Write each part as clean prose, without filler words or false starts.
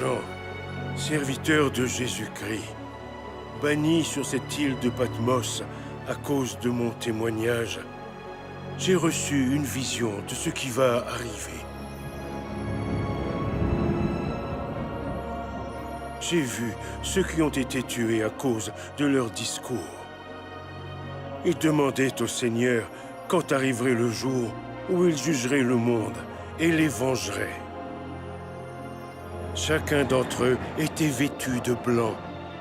Jean, serviteur de Jésus-Christ, banni sur cette île de Patmos à cause de mon témoignage, j'ai reçu une vision de ce qui va arriver. J'ai vu ceux qui ont été tués à cause de leur discours. Ils demandaient au Seigneur quand arriverait le jour où il jugerait le monde et les vengerait. Chacun d'entre eux était vêtu de blanc,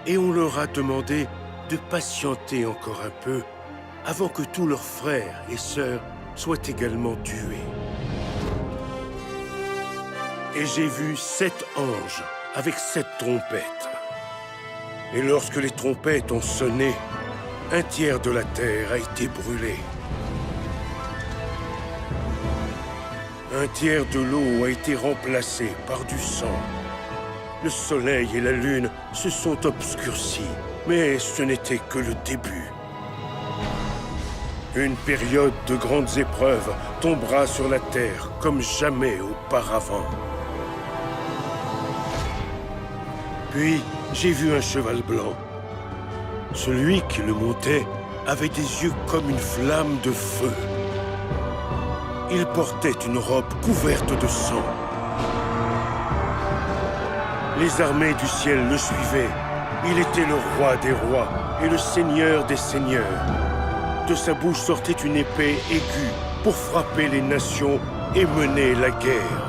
et on leur a demandé de patienter encore un peu avant que tous leurs frères et sœurs soient également tués. Et j'ai vu 7 anges avec 7 trompettes. Et lorsque les trompettes ont sonné, un tiers de la terre a été brûlé. Un tiers de l'eau a été remplacé par du sang. Le soleil et la lune se sont obscurcis, mais ce n'était que le début. Une période de grandes épreuves tombera sur la terre comme jamais auparavant. Puis, j'ai vu un cheval blanc. Celui qui le montait avait des yeux comme une flamme de feu. Il portait une robe couverte de sang. Les armées du ciel le suivaient. Il était le roi des rois et le seigneur des seigneurs. De sa bouche sortait une épée aiguë pour frapper les nations et mener la guerre.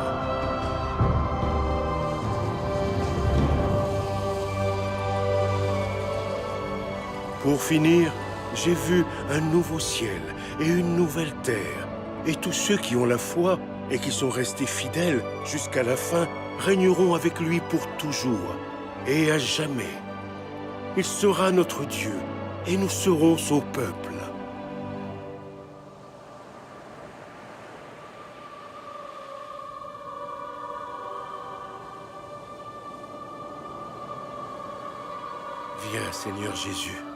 Pour finir, j'ai vu un nouveau ciel et une nouvelle terre. Et tous ceux qui ont la foi et qui sont restés fidèles jusqu'à la fin régneront avec lui pour toujours et à jamais. Il sera notre Dieu et nous serons son peuple. Viens, Seigneur Jésus.